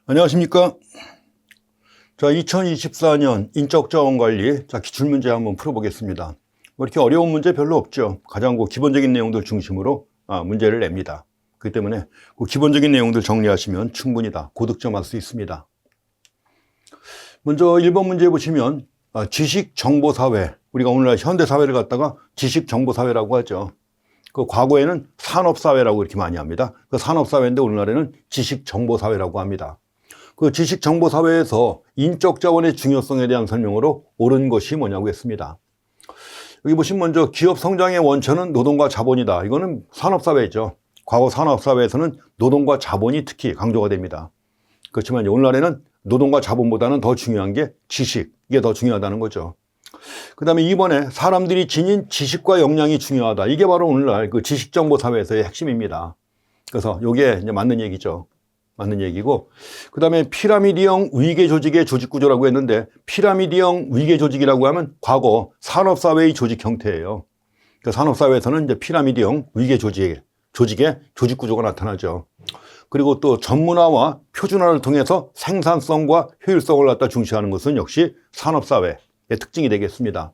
안녕하십니까. 자, 2024년 인적자원관리 기출문제 한번 풀어보겠습니다. 이렇게 어려운 문제 별로 없죠. 가장 기본적인 내용들 중심으로 문제를 냅니다. 그렇기 때문에 기본적인 내용들 정리하시면 충분히 다 고득점할 수 있습니다. 먼저 1번 문제 보시면 지식정보사회, 우리가 오늘날 현대사회를 갖다가 지식정보사회라고 하죠. 과거에는 산업사회라고 이렇게 많이 합니다. 산업사회인데 오늘날에는 지식정보사회라고 합니다. 지식정보사회에서 인적자원의 중요성에 대한 설명으로 옳은 것이 뭐냐고 했습니다. 여기 보시면 먼저 기업 성장의 원천은 노동과 자본이다. 이거는 산업사회죠. 과거 산업사회에서는 노동과 자본이 특히 강조가 됩니다. 그렇지만 오늘날에는 노동과 자본보다는 더 중요한 게 지식, 이게 더 중요하다는 거죠. 그 다음에 2번에 사람들이 지닌 지식과 역량이 중요하다. 이게 바로 오늘날 지식정보사회에서의 핵심입니다. 그래서 이게 이제 맞는 얘기죠. 맞는 얘기고, 그 다음에 피라미드형 위계 조직의 조직 구조라고 했는데, 피라미드형 위계 조직이라고 하면 과거 산업사회의 조직 형태예요. 산업사회에서는 이제 피라미드형 위계 조직의 조직 구조가 나타나죠. 그리고 또 전문화와 표준화를 통해서 생산성과 효율성을 갖다 중시하는 것은 역시 산업사회의 특징이 되겠습니다.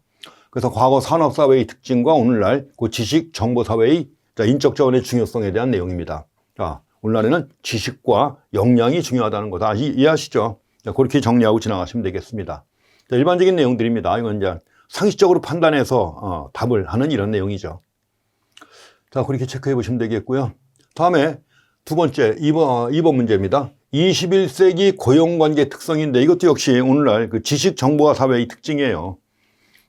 그래서 과거 산업사회의 특징과 오늘날 지식정보사회의 인적자원의 중요성에 대한 내용입니다. 자, 오늘날에는 지식과 역량이 중요하다는 거 다 이해하시죠? 그렇게 정리하고 지나가시면 되겠습니다. 자, 일반적인 내용들입니다. 이건 이제 상식적으로 판단해서 답을 하는 이런 내용이죠. 자, 그렇게 체크해 보시면 되겠고요. 다음에 두 번째, 2번 문제입니다. 21세기 고용관계 특성인데 이것도 역시 오늘날 지식정보화 사회의 특징이에요.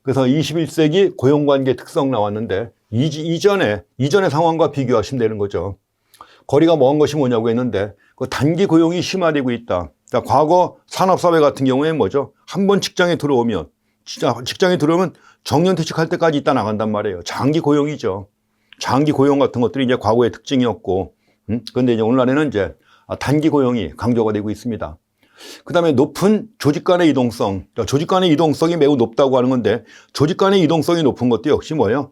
그래서 21세기 고용관계 특성 나왔는데 이전의 상황과 비교하시면 되는 거죠. 거리가 먼 것이 뭐냐고 했는데 단기 고용이 심화되고 있다. 자, 과거 산업사회 같은 경우에 뭐죠? 한번 직장에 들어오면 정년퇴직할 때까지 있다 나간단 말이에요. 장기 고용이죠. 장기 고용 같은 것들이 이제 과거의 특징이었고, 그런데 이제 오늘날에는 이제 단기 고용이 강조가 되고 있습니다. 그 다음에 높은 조직 간의 이동성. 조직 간의 이동성이 매우 높다고 하는 건데, 조직 간의 이동성이 높은 것도 역시 뭐예요?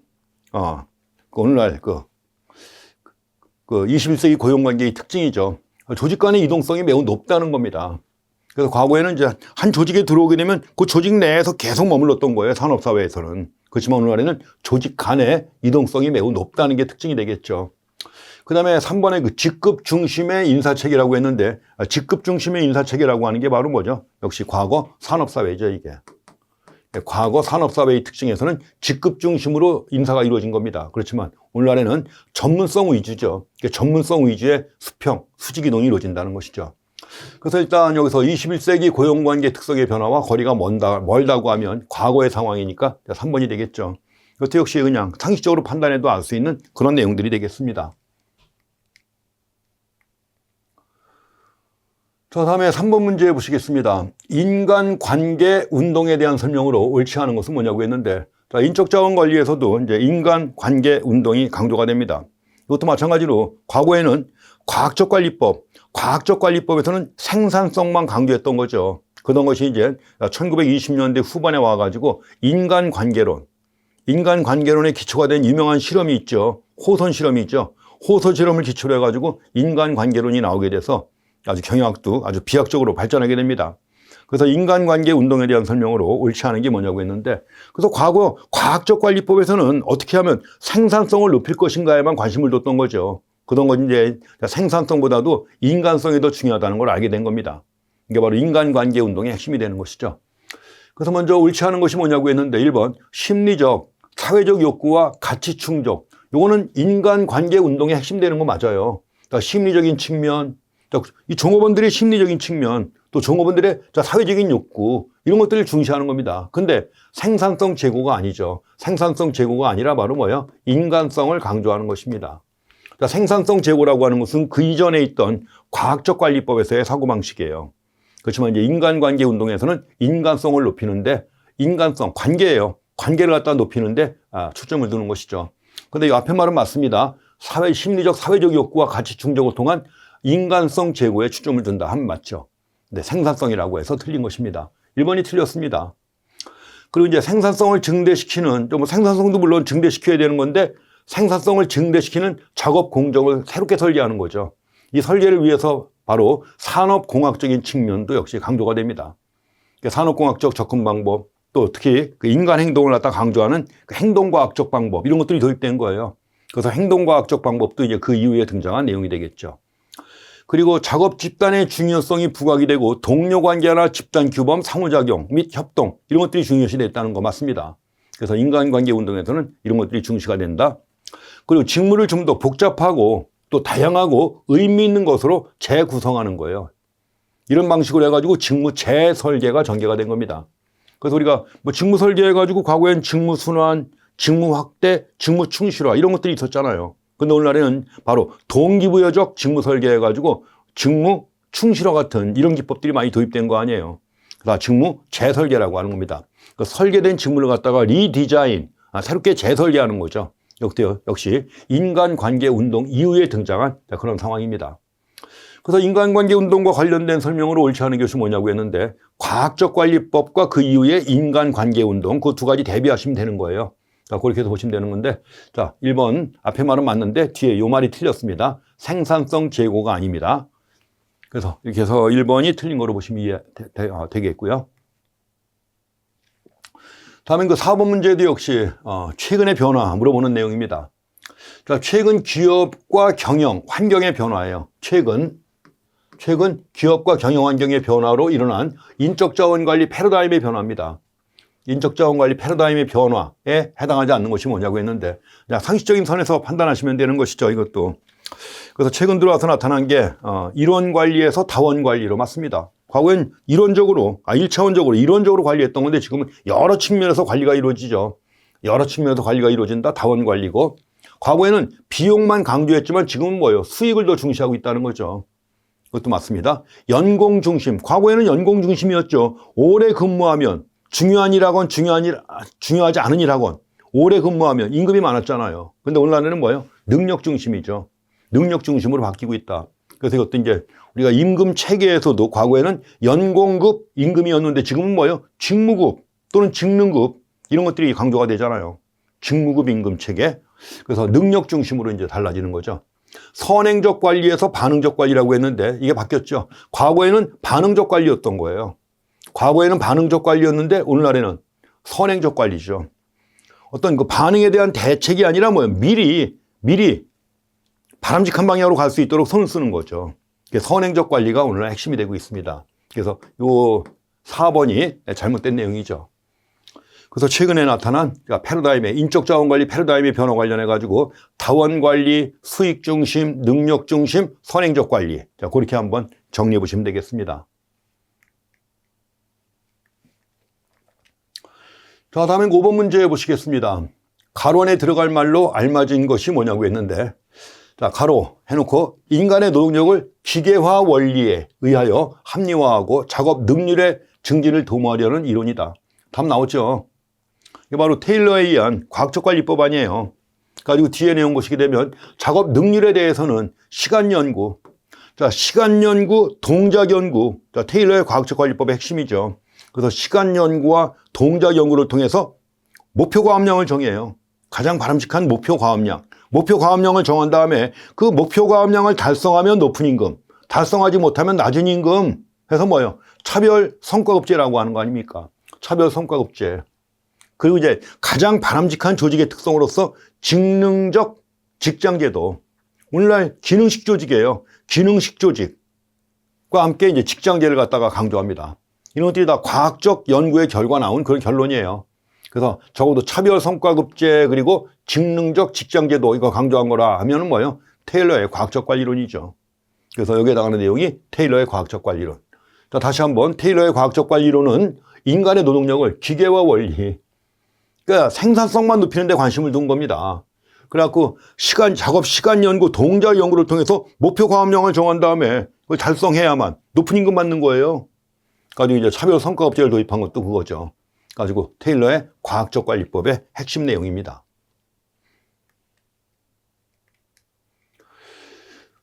오늘날 21세기 고용관계의 특징이죠. 조직 간의 이동성이 매우 높다는 겁니다. 그래서 과거에는 이제 한 조직에 들어오게 되면 그 조직 내에서 계속 머물렀던 거예요. 산업사회에서는. 그렇지만 오늘날에는 조직 간의 이동성이 매우 높다는 게 특징이 되겠죠. 그 다음에 3번에 직급 중심의 인사체계라고 했는데, 직급 중심의 인사체계라고 하는 게 바로 뭐죠? 역시 과거 산업사회죠, 이게. 과거 산업사회의 특징에서는 직급 중심으로 인사가 이루어진 겁니다. 그렇지만 오늘날에는 전문성 위주죠. 전문성 위주의 수직 이동이 이루어진다는 것이죠. 그래서 일단 여기서 21세기 고용관계 특성의 변화와 거리가 멀다고 하면 과거의 상황이니까 3번이 되겠죠. 이것도 역시 그냥 상식적으로 판단해도 알 수 있는 그런 내용들이 되겠습니다. 자, 다음에 3번 문제 보시겠습니다. 인간관계 운동에 대한 설명으로 옳지 않은 것은 뭐냐고 했는데, 자, 인적자원 관리에서도 이제 인간관계 운동이 강조가 됩니다. 이것도 마찬가지로 과거에는 과학적 관리법에서는 생산성만 강조했던 거죠. 그런 것이 이제 1920년대 후반에 와가지고 인간관계론의 기초가 된 유명한 실험이 있죠. 호선 실험이 있죠. 호선 실험을 기초로 해가지고 인간관계론이 나오게 돼서 아주 경영학도 아주 비약적으로 발전하게 됩니다. 그래서 인간관계 운동에 대한 설명으로 옳지 않은 게 뭐냐고 했는데, 그래서 과거 과학적 관리법에서는 어떻게 하면 생산성을 높일 것인가에만 관심을 뒀던 거죠. 그런 건 이제 생산성보다도 인간성이 더 중요하다는 걸 알게 된 겁니다. 이게 바로 인간관계 운동의 핵심이 되는 것이죠. 그래서 먼저 옳지 않은 것이 뭐냐고 했는데 1번 심리적, 사회적 욕구와 가치 충족. 요거는 인간관계 운동의 핵심 되는 거 맞아요. 그러니까 심리적인 측면, 이 종업원들의 심리적인 측면, 또 종업원들의 사회적인 욕구, 이런 것들을 중시하는 겁니다. 근데 생산성 제고가 아니죠. 생산성 제고가 아니라 바로 뭐예요? 인간성을 강조하는 것입니다. 생산성 제고라고 하는 것은 그 이전에 있던 과학적 관리법에서의 사고방식이에요. 그렇지만 이제 인간관계 운동에서는 인간성을 높이는데, 인간성, 관계예요. 관계를 갖다 높이는데 초점을 두는 것이죠. 근데 이 앞에 말은 맞습니다. 심리적, 사회적 욕구와 가치 충족을 통한 인간성 제고에 초점을 둔다 하면 맞죠. 근데 생산성이라고 해서 틀린 것입니다. 1번이 틀렸습니다. 그리고 이제 생산성을 증대시키는, 생산성도 물론 증대시켜야 되는 건데 생산성을 증대시키는 작업 공정을 새롭게 설계하는 거죠. 이 설계를 위해서 바로 산업공학적인 측면도 역시 강조가 됩니다. 산업공학적 접근 방법, 또 특히 그 인간 행동을 갖다 강조하는 그 행동과학적 방법, 이런 것들이 도입된 거예요. 그래서 행동과학적 방법도 이제 그 이후에 등장한 내용이 되겠죠. 그리고 작업 집단의 중요성이 부각이 되고 동료 관계나 집단 규범, 상호작용 및 협동, 이런 것들이 중요시 됐다는 거 맞습니다. 그래서 인간관계 운동에서는 이런 것들이 중시가 된다. 그리고 직무를 좀 더 복잡하고 또 다양하고 의미 있는 것으로 재구성하는 거예요. 이런 방식으로 해가지고 직무 재설계가 전개가 된 겁니다. 그래서 우리가 뭐 직무 설계해가지고 과거엔 직무 순환, 직무 확대, 직무 충실화 이런 것들이 있었잖아요. 근데 오늘날에는 바로 동기부여적 직무 설계해가지고 직무 충실화 같은 이런 기법들이 많이 도입된 거 아니에요. 그래서 직무 재설계라고 하는 겁니다. 그 설계된 직무를 갖다가 리디자인, 새롭게 재설계하는 거죠. 역시 인간관계 운동 이후에 등장한 그런 상황입니다. 그래서 인간관계 운동과 관련된 설명으로 옳지 않은 것이 뭐냐고 했는데 과학적 관리법과 그 이후에 인간관계 운동 그 두 가지 대비하시면 되는 거예요. 자, 그렇게 해서 보시면 되는 건데, 자, 1번 앞에 말은 맞는데 뒤에 요 말이 틀렸습니다. 생산성 제고가 아닙니다. 그래서 이렇게 해서 1번이 틀린 거로 보시면 되겠고요. 다음엔 그 4번 문제도 역시 최근의 변화 물어보는 내용입니다. 자, 최근 기업과 경영 환경의 변화예요. 최근 기업과 경영 환경의 변화로 일어난 인적 자원 관리 패러다임의 변화입니다. 인적 자원 관리 패러다임의 변화에 해당하지 않는 것이 뭐냐고 했는데, 상식적인 선에서 판단하시면 되는 것이죠, 이것도. 그래서 최근 들어와서 나타난 게 이론 관리에서 다원 관리로 맞습니다. 과거엔 이론적으로, 1차원적으로 이론적으로 관리했던 건데 지금은 여러 측면에서 관리가 이루어지죠. 여러 측면에서 관리가 이루어진다, 다원 관리고. 과거에는 비용만 강조했지만 지금은 뭐예요? 수익을 더 중시하고 있다는 거죠. 그것도 맞습니다. 연공 중심, 과거에는 연공 중심이었죠. 오래 근무하면 중요한 일하건 중요하지 않은 일하건 오래 근무하면 임금이 많았잖아요. 근데 오늘날에는 뭐예요? 능력 중심이죠. 능력 중심으로 바뀌고 있다. 그래서 이것도 이제 우리가 임금 체계에서도 과거에는 연공급 임금이었는데 지금은 뭐예요? 직무급 또는 직능급 이런 것들이 강조가 되잖아요. 직무급 임금 체계. 그래서 능력 중심으로 이제 달라지는 거죠. 선행적 관리에서 반응적 관리라고 했는데 이게 바뀌었죠. 과거에는 반응적 관리였던 거예요. 과거에는 반응적 관리였는데 오늘날에는 선행적 관리죠. 어떤 그 반응에 대한 대책이 아니라 뭐예요? 미리 바람직한 방향으로 갈 수 있도록 손을 쓰는 거죠. 선행적 관리가 오늘날 핵심이 되고 있습니다. 그래서 요 4번이 잘못된 내용이죠. 그래서 최근에 나타난 패러다임의 인적 자원 관리 패러다임의 변화 관련해 가지고 다원 관리, 수익 중심, 능력 중심, 선행적 관리. 자, 그렇게 한번 정리해 보시면 되겠습니다. 자, 다음엔 5번 문제 보시겠습니다. 가론에 들어갈 말로 알맞은 것이 뭐냐고 했는데, 자, 가로 해놓고 인간의 노동력을 기계화 원리에 의하여 합리화하고 작업 능률의 증진을 도모하려는 이론이다. 답 나왔죠? 이게 바로 테일러에 의한 과학적 관리법 아니에요. 가지고 뒤에 내용 보시게 되면 작업 능률에 대해서는 시간 연구, 자, 시간 연구, 동작 연구, 자, 테일러의 과학적 관리법의 핵심이죠. 그래서 시간 연구와 동작 연구를 통해서 목표 과업량을 정해요. 가장 바람직한 목표 과업량. 목표 과업량을 정한 다음에 그 목표 과업량을 달성하면 높은 임금, 달성하지 못하면 낮은 임금 해서 뭐예요? 차별 성과급제라고 하는 거 아닙니까? 차별 성과급제. 그리고 이제 가장 바람직한 조직의 특성으로서 직능적 직장제도. 오늘날 기능식 조직이에요. 기능식 조직과 함께 이제 직장제를 갖다가 강조합니다. 이런 것들이 다 과학적 연구의 결과 나온 그런 결론이에요. 그래서 적어도 차별 성과급제 그리고 직능적 직장제도 이거 강조한 거라 하면은 뭐예요? 테일러의 과학적 관리론이죠. 그래서 여기에 해당하는 내용이 테일러의 과학적 관리론. 자, 다시 한번 테일러의 과학적 관리론은 인간의 노동력을 기계화 원리, 그러니까 생산성만 높이는 데 관심을 둔 겁니다. 그래갖고 작업 시간 연구, 동작 연구를 통해서 목표 과업량을 정한 다음에 그걸 달성해야만 높은 임금 받는 거예요. 가지고 이제 차별 성과급제를 도입한 것도 그거죠. 가지고 테일러의 과학적 관리법의 핵심 내용입니다.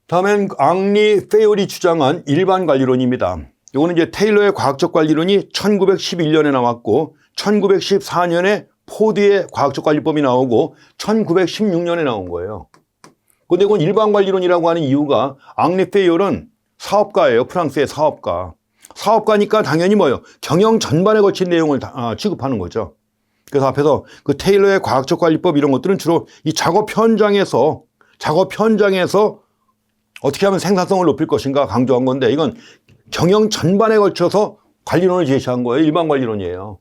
다음엔 앙리 페어리 주장한 일반 관리론입니다. 이거는 이제 테일러의 과학적 관리론이 1911년에 나왔고 1914년에 포드의 과학적 관리법이 나오고 1916년에 나온 거예요. 근데 이건 일반 관리론이라고 하는 이유가 앙리 페이올은 사업가예요. 프랑스의 사업가. 사업가니까 당연히 뭐예요? 경영 전반에 거친 내용을 취급하는 거죠. 그래서 앞에서 그 테일러의 과학적 관리법 이런 것들은 주로 이 작업 현장에서 어떻게 하면 생산성을 높일 것인가 강조한 건데 이건 경영 전반에 걸쳐서 관리론을 제시한 거예요. 일반 관리론이에요.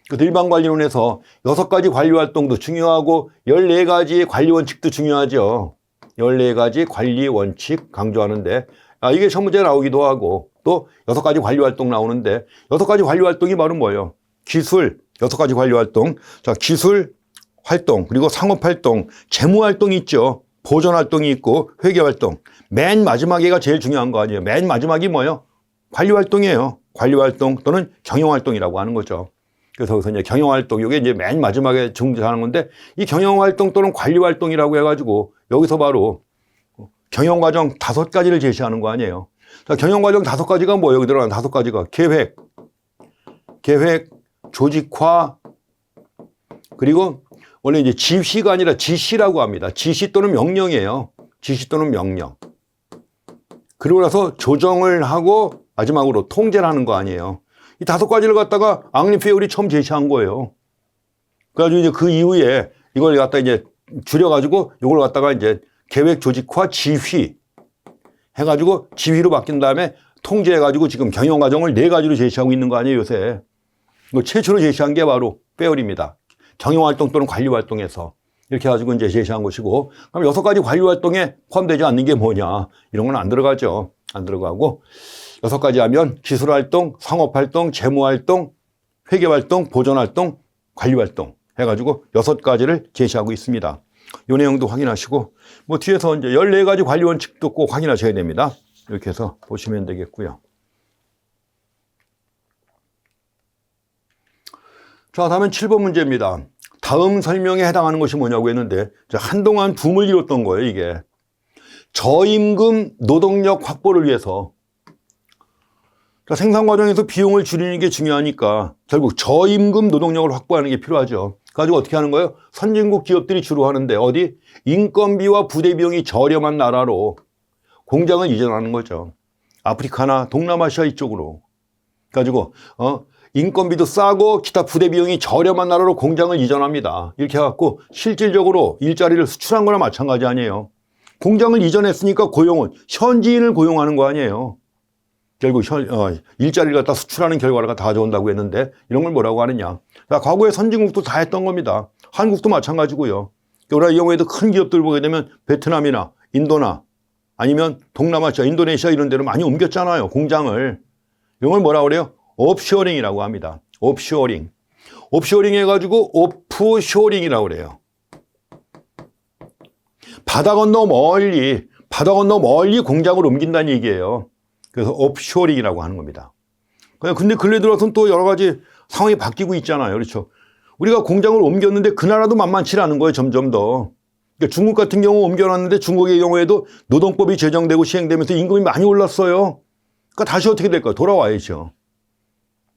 그래서 일반 관리론에서 6가지 관리 활동도 중요하고 14가지의 관리 원칙도 중요하죠. 14가지 관리 원칙 강조하는데 이게 첫 문제 나오기도 하고 또 6가지 관리 활동 나오는데 6가지 관리 활동이 바로 뭐예요? 기술, 6가지 관리 활동. 자, 기술 활동, 그리고 상업 활동, 재무 활동이 있죠. 보존 활동이 있고 회계 활동. 맨 마지막에가 제일 중요한 거 아니에요. 맨 마지막이 뭐예요? 관리 활동이에요. 관리 활동 또는 경영 활동이라고 하는 거죠. 그래서 여기서 이제 경영 활동, 이게 이제 맨 마지막에 등장하는 건데 이 경영 활동 또는 관리 활동이라고 해가지고 여기서 바로 경영 과정 5가지를 제시하는 거 아니에요. 자, 경영 과정 5가지가 뭐예요? 여기 들어가는 5가지가 계획, 조직화, 그리고 원래 이제 지시가 아니라 지시라고 합니다. 지시 또는 명령이에요. 지시 또는 명령. 그리고 나서 조정을 하고 마지막으로 통제를 하는 거 아니에요. 이 5가지를 갖다가 앙리 페이올이 처음 제시한 거예요. 그래가지고 이제 그 이후에 이걸 갖다 이제 줄여가지고 이걸 갖다가 이제 계획, 조직화, 지휘 해가지고 지휘로 바뀐 다음에 통제해가지고 지금 경영 과정을 4가지로 제시하고 있는 거 아니에요, 요새. 이거 최초로 제시한 게 바로 페이올입니다. 경영 활동 또는 관리 활동에서 이렇게 해가지고 이제 제시한 것이고, 그럼 6가지 관리 활동에 포함되지 않는 게 뭐냐? 이런 건 안 들어가죠. 안 들어가고 6가지 하면 기술 활동, 상업 활동, 재무 활동, 회계 활동, 보존 활동, 관리 활동 해가지고 6가지를 제시하고 있습니다. 이 내용도 확인하시고, 뭐 뒤에서 이제 14가지 관리 원칙도 꼭 확인하셔야 됩니다. 이렇게 해서 보시면 되겠고요. 자, 다음은 7번 문제입니다. 다음 설명에 해당하는 것이 뭐냐고 했는데, 한동안 붐을 이뤘던 거예요, 이게. 저임금 노동력 확보를 위해서. 생산 과정에서 비용을 줄이는 게 중요하니까 결국 저임금 노동력을 확보하는 게 필요하죠. 가지고 어떻게 하는 거예요? 선진국 기업들이 주로 하는데 어디? 인건비와 부대 비용이 저렴한 나라로 공장을 이전하는 거죠. 아프리카나 동남아시아 이쪽으로. 가지고 인건비도 싸고 기타 부대 비용이 저렴한 나라로 공장을 이전합니다. 이렇게 해갖고 실질적으로 일자리를 수출한 거나 마찬가지 아니에요. 공장을 이전했으니까 고용은 현지인을 고용하는 거 아니에요. 결국 일자리를 갖다 수출하는 결과가 다 좋은다고 했는데 이런 걸 뭐라고 하느냐. 자, 과거에 선진국도 다 했던 겁니다. 한국도 마찬가지고요. 우리가 이 경우에도 큰 기업들 보게 되면 베트남이나 인도나 아니면 동남아시아, 인도네시아 이런 데로 많이 옮겼잖아요. 공장을. 이런 걸 뭐라고 그래요? 옵쇼링이라고 합니다. 옵쇼링. 옵쇼링 해가지고 오프쇼링이라고 그래요. 바다 건너 멀리 공장을 옮긴다는 얘기예요. 그래서 옵쇼링이라고 하는 겁니다. 근데 근래 들어서는 또 여러 가지 상황이 바뀌고 있잖아요. 그렇죠. 우리가 공장을 옮겼는데 그 나라도 만만치 않은 거예요. 점점 더. 그러니까 중국 같은 경우 옮겨놨는데 중국의 경우에도 노동법이 제정되고 시행되면서 임금이 많이 올랐어요. 그러니까 다시 어떻게 될까요? 돌아와야죠.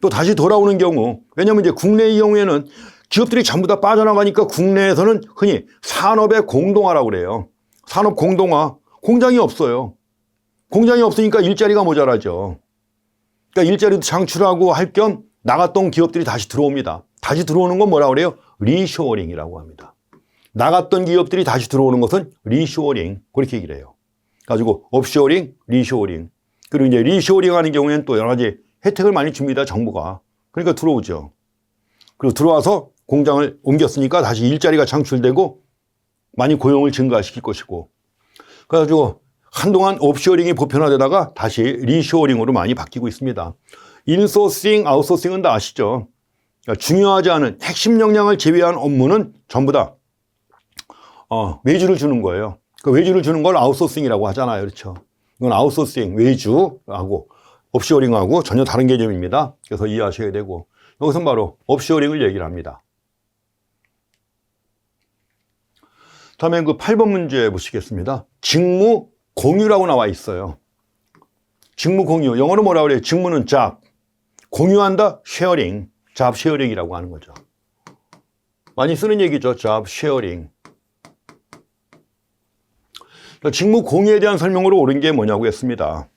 또 다시 돌아오는 경우, 왜냐하면 이제 국내의 경우에는 기업들이 전부 다 빠져나가니까 국내에서는 흔히 산업의 공동화라고 그래요. 산업 공동화. 공장이 없어요. 공장이 없으니까 일자리가 모자라죠. 그러니까 일자리도 창출하고 할 겸 나갔던 기업들이 다시 들어옵니다. 다시 들어오는 건 뭐라고 그래요? 리쇼어링이라고 합니다. 나갔던 기업들이 다시 들어오는 것은 리쇼어링. 그렇게 얘기를 해요. 가지고 옵쇼어링, 리쇼어링. 그리고 이제 리쇼어링 하는 경우에는 또 여러 가지 혜택을 많이 줍니다. 정부가. 그러니까 들어오죠. 그리고 들어와서 공장을 옮겼으니까 다시 일자리가 창출되고 많이 고용을 증가시킬 것이고. 그래가지고 한동안 옵쇼어링이 보편화되다가 다시 리쇼어링으로 많이 바뀌고 있습니다. 인소싱, 아웃소싱은 다 아시죠? 그러니까 중요하지 않은 핵심 역량을 제외한 업무는 전부 다 외주를 주는 거예요. 그 외주를 주는 걸 아웃소싱이라고 하잖아요. 그렇죠? 이건 아웃소싱, 외주하고 옵쇼어링하고 전혀 다른 개념입니다. 그래서 이해하셔야 되고, 여기서 바로 옵쇼어링을 얘기를 합니다. 다음에 그 8번 문제 보시겠습니다. 직무 공유라고 나와 있어요. 직무 공유. 영어로 뭐라고 그래요? 직무는 job. 공유한다? sharing. job sharing이라고 하는 거죠. 많이 쓰는 얘기죠. job sharing. 직무 공유에 대한 설명으로 옳은 게 뭐냐고 했습니다.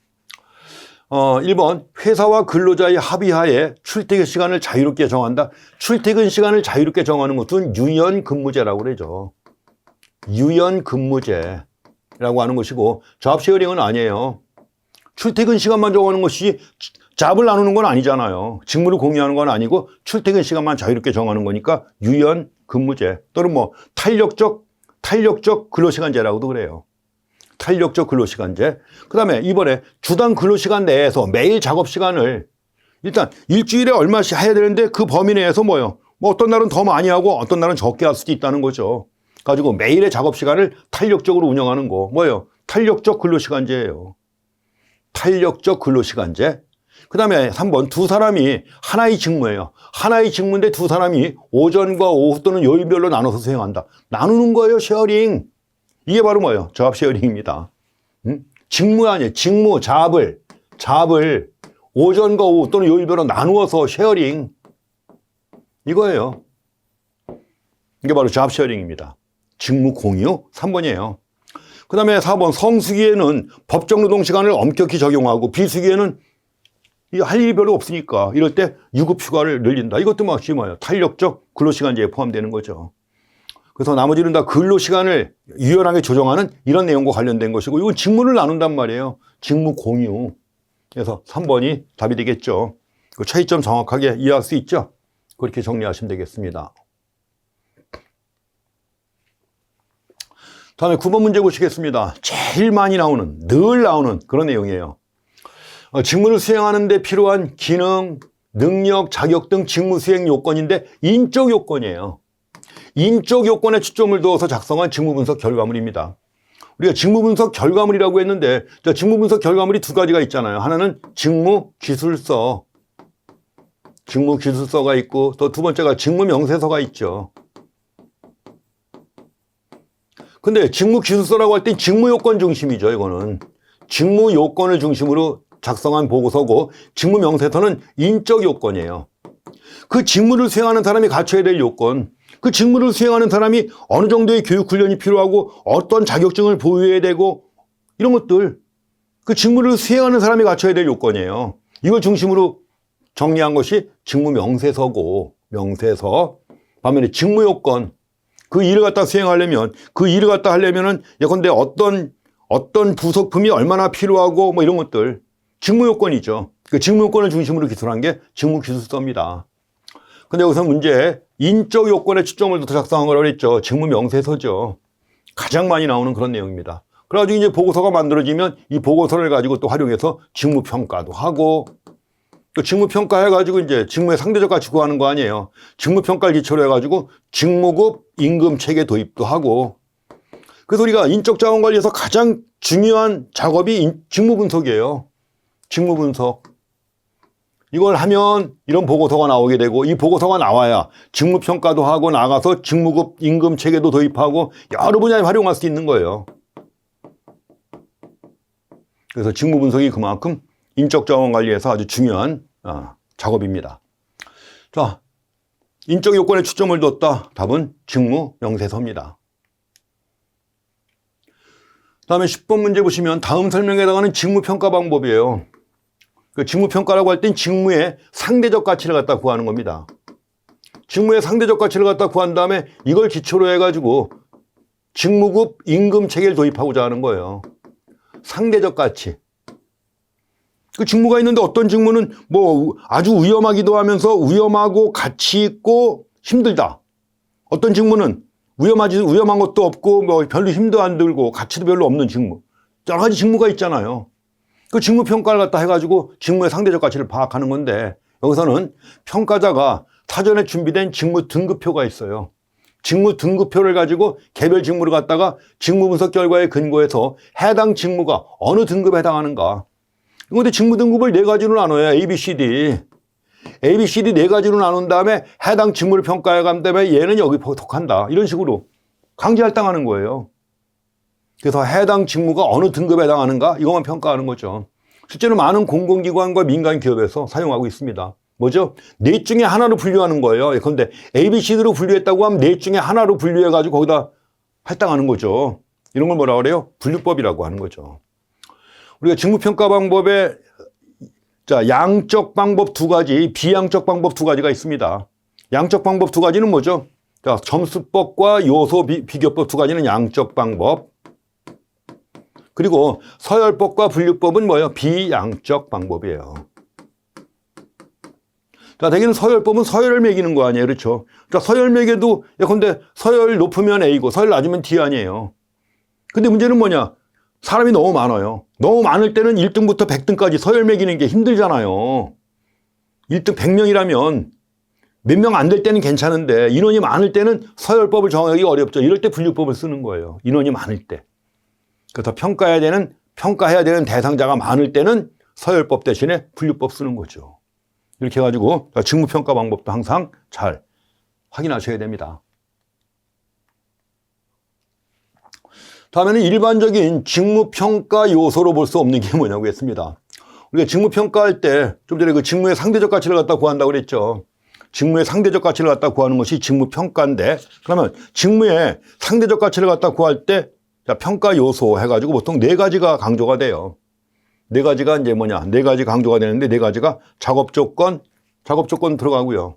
1번 회사와 근로자의 합의하에 출퇴근 시간을 자유롭게 정한다. 출퇴근 시간을 자유롭게 정하는 것은 유연근무제라고 그러죠. 유연근무제라고 하는 것이고 잡 쉐어링은 아니에요. 출퇴근 시간만 정하는 것이 잡을 나누는 건 아니잖아요. 직무를 공유하는 건 아니고 출퇴근 시간만 자유롭게 정하는 거니까 유연근무제 또는 뭐 탄력적 근로시간제라고도 그래요. 탄력적 근로시간제. 그 다음에 이번에 주당 근로시간 내에서 매일 작업시간을 일단 일주일에 얼마씩 해야 되는데 그 범위 내에서 뭐요? 뭐 어떤 날은 더 많이 하고 어떤 날은 적게 할 수도 있다는 거죠. 가지고 매일의 작업시간을 탄력적으로 운영하는 거. 뭐예요? 탄력적 근로시간제예요. 탄력적 근로시간제. 그 다음에 3번 두 사람이 하나의 직무예요. 하나의 직무인데 두 사람이 오전과 오후 또는 요일별로 나눠서 수행한다. 나누는 거예요. 쉐어링. 이게 바로 뭐예요? 잡 쉐어링입니다. 직무 아니에요. 직무, 잡을 오전과 오후 또는 요일별로 나누어서 쉐어링. 이거예요. 이게 바로 잡 쉐어링입니다. 직무 공유 3번이에요. 그 다음에 4번 성수기에는 법정 노동시간을 엄격히 적용하고 비수기에는 할 일이 별로 없으니까 이럴 때 유급휴가를 늘린다. 이것도 역시 뭐예요? 탄력적 근로시간제에 포함되는 거죠. 그래서 나머지는 다 근로시간을 유연하게 조정하는 이런 내용과 관련된 것이고 이건 직무를 나눈단 말이에요. 직무 공유. 그래서 3번이 답이 되겠죠. 그 차이점 정확하게 이해할 수 있죠? 그렇게 정리하시면 되겠습니다. 다음에 9번 문제 보시겠습니다. 제일 많이 나오는, 늘 나오는 그런 내용이에요. 직무를 수행하는 데 필요한 기능, 능력, 자격 등 직무 수행 요건인데 인적 요건이에요. 인적 요건에 초점을 두어서 작성한 직무 분석 결과물입니다. 우리가 직무 분석 결과물이라고 했는데 직무 분석 결과물이 두 가지가 있잖아요. 하나는 직무 기술서가 있고 또 두 번째가 직무 명세서가 있죠. 근데 직무 기술서라고 할 땐 직무 요건 중심이죠. 이거는 직무 요건을 중심으로 작성한 보고서고 직무 명세서는 인적 요건이에요. 그 직무를 수행하는 사람이 갖춰야 될 요건, 그 직무를 수행하는 사람이 어느 정도의 교육 훈련이 필요하고 어떤 자격증을 보유해야 되고 이런 것들, 그 직무를 수행하는 사람이 갖춰야 될 요건이에요. 이걸 중심으로 정리한 것이 직무 명세서고, 명세서. 반면에 직무 요건, 그 일을 갖다 수행하려면, 그 일을 갖다 하려면은 예컨대 어떤 부속품이 얼마나 필요하고 뭐 이런 것들, 직무 요건이죠. 그 직무 요건을 중심으로 기술한 게 직무 기술서입니다. 근데 여기서 문제, 인적 요건에 초점을 둬서 작성한 거라고 했죠. 직무 명세서죠. 가장 많이 나오는 그런 내용입니다. 그래가지고 이제 보고서가 만들어지면 이 보고서를 가지고 또 활용해서 직무 평가도 하고, 또 직무 평가해가지고 이제 직무의 상대적 가치 구하는 거 아니에요. 직무 평가를 기초로 해가지고 직무급 임금 체계 도입도 하고. 그래서 우리가 인적 자원 관리에서 가장 중요한 작업이 직무 분석이에요. 직무 분석. 이걸 하면 이런 보고서가 나오게 되고 이 보고서가 나와야 직무 평가도 하고 나가서 직무급 임금 체계도 도입하고 여러 분야에 활용할 수 있는 거예요. 그래서 직무 분석이 그만큼 인적 자원 관리에서 아주 중요한 작업입니다. 자, 인적 요건에 초점을 뒀다. 답은 직무 명세서입니다. 다음에 10번 문제 보시면 다음 설명에 해당하는 직무 평가 방법이에요. 그 직무 평가라고 할 땐 직무의 상대적 가치를 갖다 구하는 겁니다. 직무의 상대적 가치를 갖다 구한 다음에 이걸 기초로 해가지고 직무급 임금 체계를 도입하고자 하는 거예요. 상대적 가치. 그 직무가 있는데 어떤 직무는 뭐 아주 위험하기도 하면서 위험하고 가치 있고 힘들다. 어떤 직무는 위험한 것도 없고 뭐 별로 힘도 안 들고 가치도 별로 없는 직무. 여러 가지 직무가 있잖아요. 그 직무 평가를 갖다 해가지고 직무의 상대적 가치를 파악하는 건데 여기서는 평가자가 사전에 준비된 직무 등급표가 있어요. 직무 등급표를 가지고 개별 직무를 갖다가 직무 분석 결과에 근거해서 해당 직무가 어느 등급에 해당하는가. 그런데 직무 등급을 네 가지로 나눠요. A, B, C, D. A, B, C, D 네 가지로 나눈 다음에 해당 직무를 평가해 간 다음에 얘는 여기 속한다. 이런 식으로 강제 할당하는 거예요. 그래서 해당 직무가 어느 등급에 해당하는가 이것만 평가하는 거죠. 실제로 많은 공공기관과 민간 기업에서 사용하고 있습니다. 뭐죠? 넷 중에 하나로 분류하는 거예요. 예컨대 A, B, C, D로 분류했다고 하면 넷 중에 하나로 분류해가지고 거기다 할당하는 거죠. 이런 걸 뭐라 그래요? 분류법이라고 하는 거죠. 우리가 직무평가 방법에 자, 양적 방법 두 가지, 비양적 방법 두 가지가 있습니다. 양적 방법 두 가지는 뭐죠? 자, 점수법과 요소 비교법 두 가지는 양적 방법. 그리고 서열법과 분류법은 뭐예요? 비양적 방법이에요. 자, 대개는 서열법은 서열을 매기는 거 아니에요. 그렇죠? 자, 서열 매겨도, 예컨대 서열 높으면 A고 서열 낮으면 D 아니에요. 근데 문제는 뭐냐? 사람이 너무 많아요. 너무 많을 때는 1등부터 100등까지 서열 매기는 게 힘들잖아요. 1등 100명이라면 몇 명 안 될 때는 괜찮은데 인원이 많을 때는 서열법을 정하기 어렵죠. 이럴 때 분류법을 쓰는 거예요. 인원이 많을 때. 그래서 평가해야 되는 대상자가 많을 때는 서열법 대신에 분류법 쓰는 거죠. 이렇게 해가지고 직무평가 방법도 항상 잘 확인하셔야 됩니다. 다음에는 일반적인 직무평가 요소로 볼 수 없는 게 뭐냐고 했습니다. 우리가 직무평가할 때 좀 전에 그 직무의 상대적 가치를 갖다 구한다고 그랬죠. 직무의 상대적 가치를 갖다 구하는 것이 직무평가인데, 그러면 직무의 상대적 가치를 갖다 구할 때 평가 요소 해가지고 보통 4가지가 강조가 돼요. 4가지가 이제 뭐냐, 4가지 강조가 되는데 4가지가 작업 조건 들어가고요.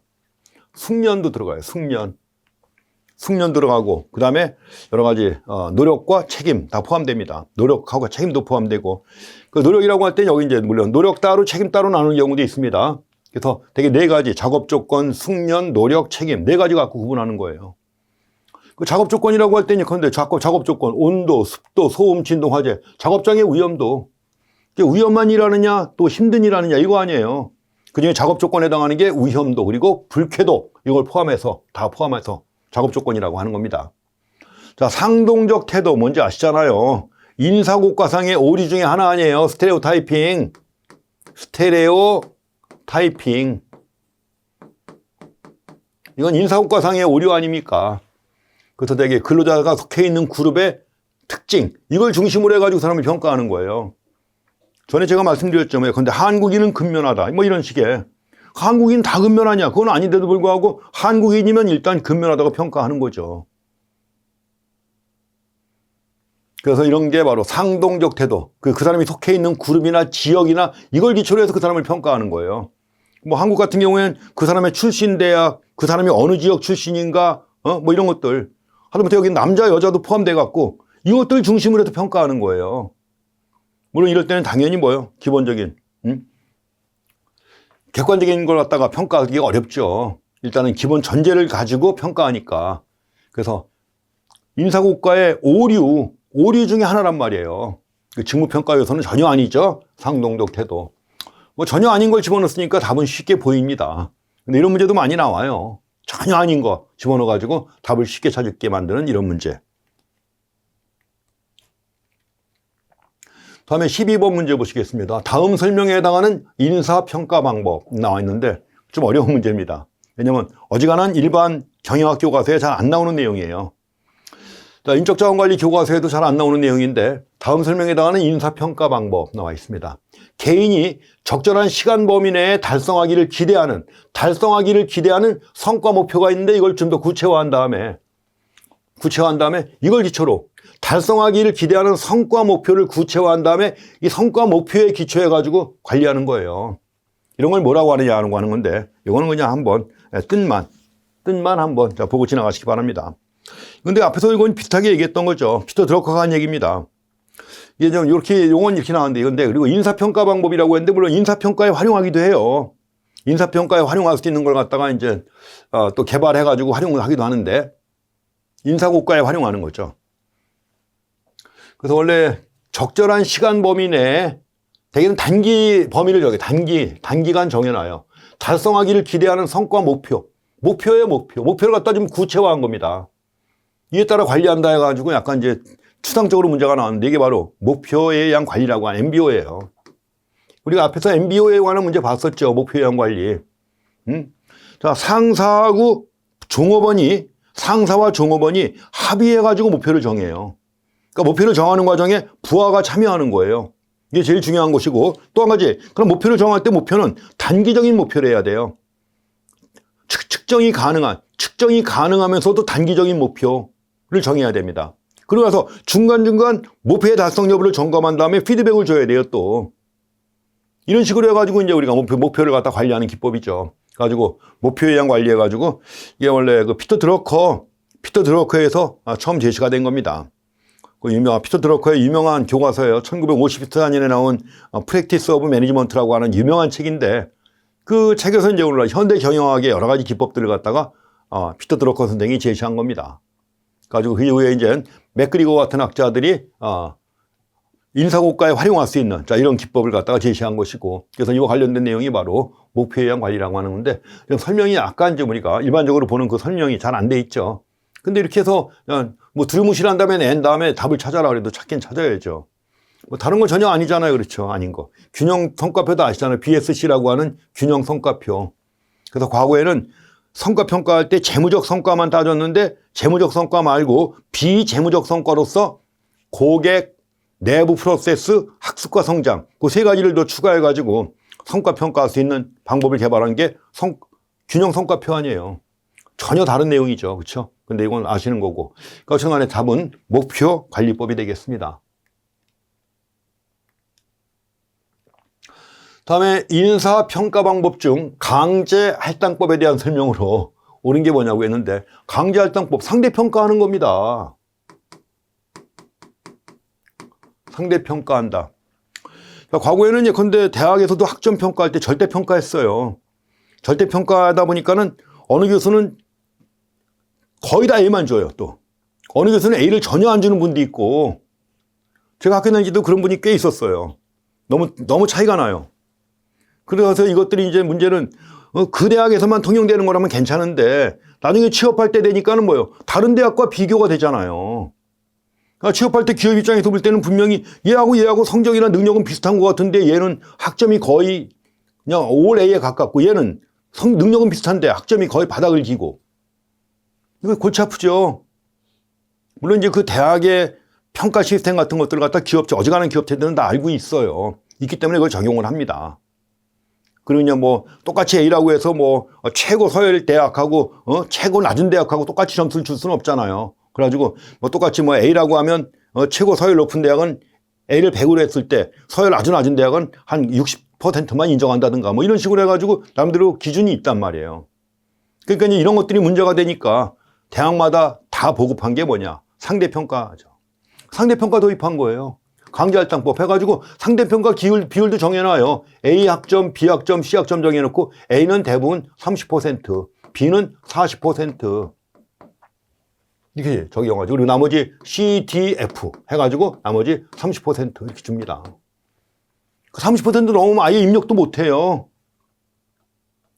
숙련도 들어가요. 숙련 들어가고, 그 다음에 여러 가지 노력과 책임 다 포함됩니다. 노력하고 책임도 포함되고, 그 노력이라고 할 때 여기 이제 물론 노력 따로 책임 따로 나누는 경우도 있습니다. 그래서 되게 4가지, 작업 조건, 숙련, 노력, 책임 4가지 갖고 구분하는 거예요. 그 작업 조건이라고 할 때는 그런데 작업 조건, 온도, 습도, 소음, 진동, 화재, 작업장의 위험도, 위험한 일하느냐 또 힘든 일하느냐 이거 아니에요. 그중에 작업 조건에 해당하는 게 위험도 그리고 불쾌도, 이걸 포함해서 다 포함해서 작업 조건이라고 하는 겁니다. 자, 상동적 태도 뭔지 아시잖아요. 인사고과상의 오류 중에 하나 아니에요. 스테레오 타이핑. 이건 인사고과상의 오류 아닙니까? 그래서 되게 근로자가 속해 있는 그룹의 특징, 이걸 중심으로 해가지고 사람을 평가하는 거예요. 전에 제가 말씀드렸죠. 근데 한국인은 근면하다. 뭐 이런 식의. 한국인 다 근면하냐? 그건 아닌데도 불구하고 한국인이면 일단 근면하다고 평가하는 거죠. 그래서 이런 게 바로 상동적 태도. 그 사람이 속해 있는 그룹이나 지역이나 이걸 기초로 해서 그 사람을 평가하는 거예요. 뭐 한국 같은 경우에는 그 사람의 출신 대학, 그 사람이 어느 지역 출신인가, 뭐 이런 것들. 하다못해 여기 남자, 여자도 포함돼 갖고 이것들 중심으로 해서 평가하는 거예요. 물론 이럴 때는 당연히 뭐예요? 기본적인, 객관적인 걸 갖다가 평가하기가 어렵죠. 일단은 기본 전제를 가지고 평가하니까. 그래서 인사고과의 오류 중에 하나란 말이에요. 그 직무평가 요소는 전혀 아니죠. 상동적 태도. 뭐 전혀 아닌 걸 집어넣었으니까 답은 쉽게 보입니다. 근데 이런 문제도 많이 나와요. 전혀 아닌 거 집어넣어가지고 답을 쉽게 찾게 만드는 이런 문제. 다음에 12번 문제 보시겠습니다. 다음 설명에 해당하는 인사평가 방법 나와 있는데 좀 어려운 문제입니다. 왜냐하면 어지간한 일반 경영학 교과서에 잘 안 나오는 내용이에요. 자, 인적자원관리 교과서에도 잘 안 나오는 내용인데 다음 설명에 해당하는 인사평가 방법 나와 있습니다. 개인이 적절한 시간 범위 내에 달성하기를 기대하는 성과 목표가 있는데 이걸 좀 더 구체화한 다음에 이걸 기초로 달성하기를 기대하는 성과 목표를 구체화한 다음에 이 성과 목표에 기초해 가지고 관리하는 거예요. 이런 걸 뭐라고 하느냐 하는 건데 이거는 그냥 한번 뜻만 한번 보고 지나가시기 바랍니다. 근데 앞에서 이건 비슷하게 얘기했던 거죠. 피터 드러커가 한 얘기입니다. 이게 좀 용어는 이렇게 나왔는데 근데 그리고 인사평가 방법이라고 했는데 물론 인사평가에 활용하기도 해요. 인사평가에 활용할 수 있는 걸 갖다가 이제 또 개발해 가지고 활용을 하기도 하는데 인사고과에 활용하는 거죠. 그래서 원래 적절한 시간 범위 내에 대개는 단기 범위를 단기간 정해놔요. 달성하기를 기대하는 성과 목표를 갖다 좀 구체화한 겁니다. 이에 따라 관리한다 해가지고 약간 이제 추상적으로 문제가 나왔는데 이게 바로 목표에 의한 관리라고 하는 MBO예요. 우리가 앞에서 MBO에 관한 문제 봤었죠. 목표에 의한 관리. 자, 상사와 종업원이 합의해가지고 목표를 정해요. 그러니까 목표를 정하는 과정에 부하가 참여하는 거예요. 이게 제일 중요한 것이고 또 한 가지, 그럼 목표를 정할 때 목표는 단기적인 목표를 해야 돼요. 측정이 가능하면서도 단기적인 목표를 정해야 됩니다. 그러고 나서 중간중간 목표의 달성 여부를 점검한 다음에 피드백을 줘야 돼요, 또. 이런 식으로 해가지고 이제 우리가 목표를 갖다 관리하는 기법이죠. 가지고 목표 예량 관리해가지고 이게 원래 그 피터 드러커에서 처음 제시가 된 겁니다. 그 피터 드러커의 유명한 교과서예요. 1954년에 나온 프랙티스 오브 매니지먼트라고 하는 유명한 책인데 그 책에서 이제 오늘날 현대 경영학의 여러 가지 기법들을 갖다가 피터 드러커 선생이 제시한 겁니다. 가지고 그 이후에 이제 맥그리거 같은 학자들이 인사고과에 활용할 수 있는 이런 기법을 갖다가 제시한 것이고, 그래서 이와 관련된 내용이 바로 목표 예량 관리라고 하는 건데, 설명이 약간 이제 우리가 일반적으로 보는 그 설명이 잘 안 돼 있죠. 근데 이렇게 해서 뭐 두루뭉실한 다음에 낸 다음에 답을 찾아라 그래도 찾긴 찾아야죠. 뭐 다른 건 전혀 아니잖아요. 그렇죠? 아닌 거. 균형 성과표도 아시잖아요. BSC라고 하는 균형 성과표. 그래서 과거에는 성과 평가할 때 재무적 성과만 따졌는데 재무적 성과 말고 비재무적 성과로서 고객, 내부 프로세스, 학습과 성장 그 세 가지를 더 추가해 가지고 성과 평가할 수 있는 방법을 개발한 게 균형 성과표 아니에요. 전혀 다른 내용이죠. 그렇죠? 근데 이건 아시는 거고. 그러니까 어쨌든 답은 목표 관리법이 되겠습니다. 다음에 인사평가 방법 중 강제 할당법에 대한 설명으로 옳은 게 뭐냐고 했는데, 강제 할당법 상대평가하는 겁니다. 상대평가한다. 그러니까 과거에는 예컨대 대학에서도 학점 평가할 때 절대평가했어요. 절대평가하다 보니까는 어느 교수는 거의 다 A만 줘요. 또 어느 교수는 A를 전혀 안 주는 분도 있고, 제가 학교 다니기도 그런 분이 꽤 있었어요. 너무 차이가 나요. 그래서 이것들이 이제 문제는 그 대학에서만 통용되는 거라면 괜찮은데 나중에 취업할 때 되니까는 뭐예요? 다른 대학과 비교가 되잖아요. 그러니까 취업할 때 기업 입장에서 볼 때는 분명히 얘하고 성적이나 능력은 비슷한 것 같은데 얘는 학점이 거의 그냥 올 A에 가깝고 얘는 능력은 비슷한데 학점이 거의 바닥을 기고, 이거 골치 아프죠. 물론 이제 그 대학의 평가 시스템 같은 것들을 갖다 어지간한 기업체들은 다 알고 있어요. 있기 때문에 그걸 적용을 합니다. 그러냐 뭐 똑같이 A라고 해서 뭐 최고 서열 대학하고 최고 낮은 대학하고 똑같이 점수를 줄 수는 없잖아요. 그래가지고 뭐 똑같이 뭐 A라고 하면 최고 서열 높은 대학은 A를 100으로 했을 때 서열 아주 낮은 대학은 한 60%만 인정한다든가 뭐 이런 식으로 해가지고 나름대로 기준이 있단 말이에요. 그러니까 이런 것들이 문제가 되니까 대학마다 다 보급한 게 뭐냐? 상대평가죠. 상대평가 도입한 거예요. 강제할당법 해가지고 상대평가 비율도 정해놔요. A 학점, B 학점, C 학점 정해놓고 A는 대부분 30%, B는 40% 이렇게 적용하죠. 그리고 나머지 C, D, F 해가지고 나머지 30% 이렇게 줍니다. 그 30% 넘으면 아예 입력도 못해요.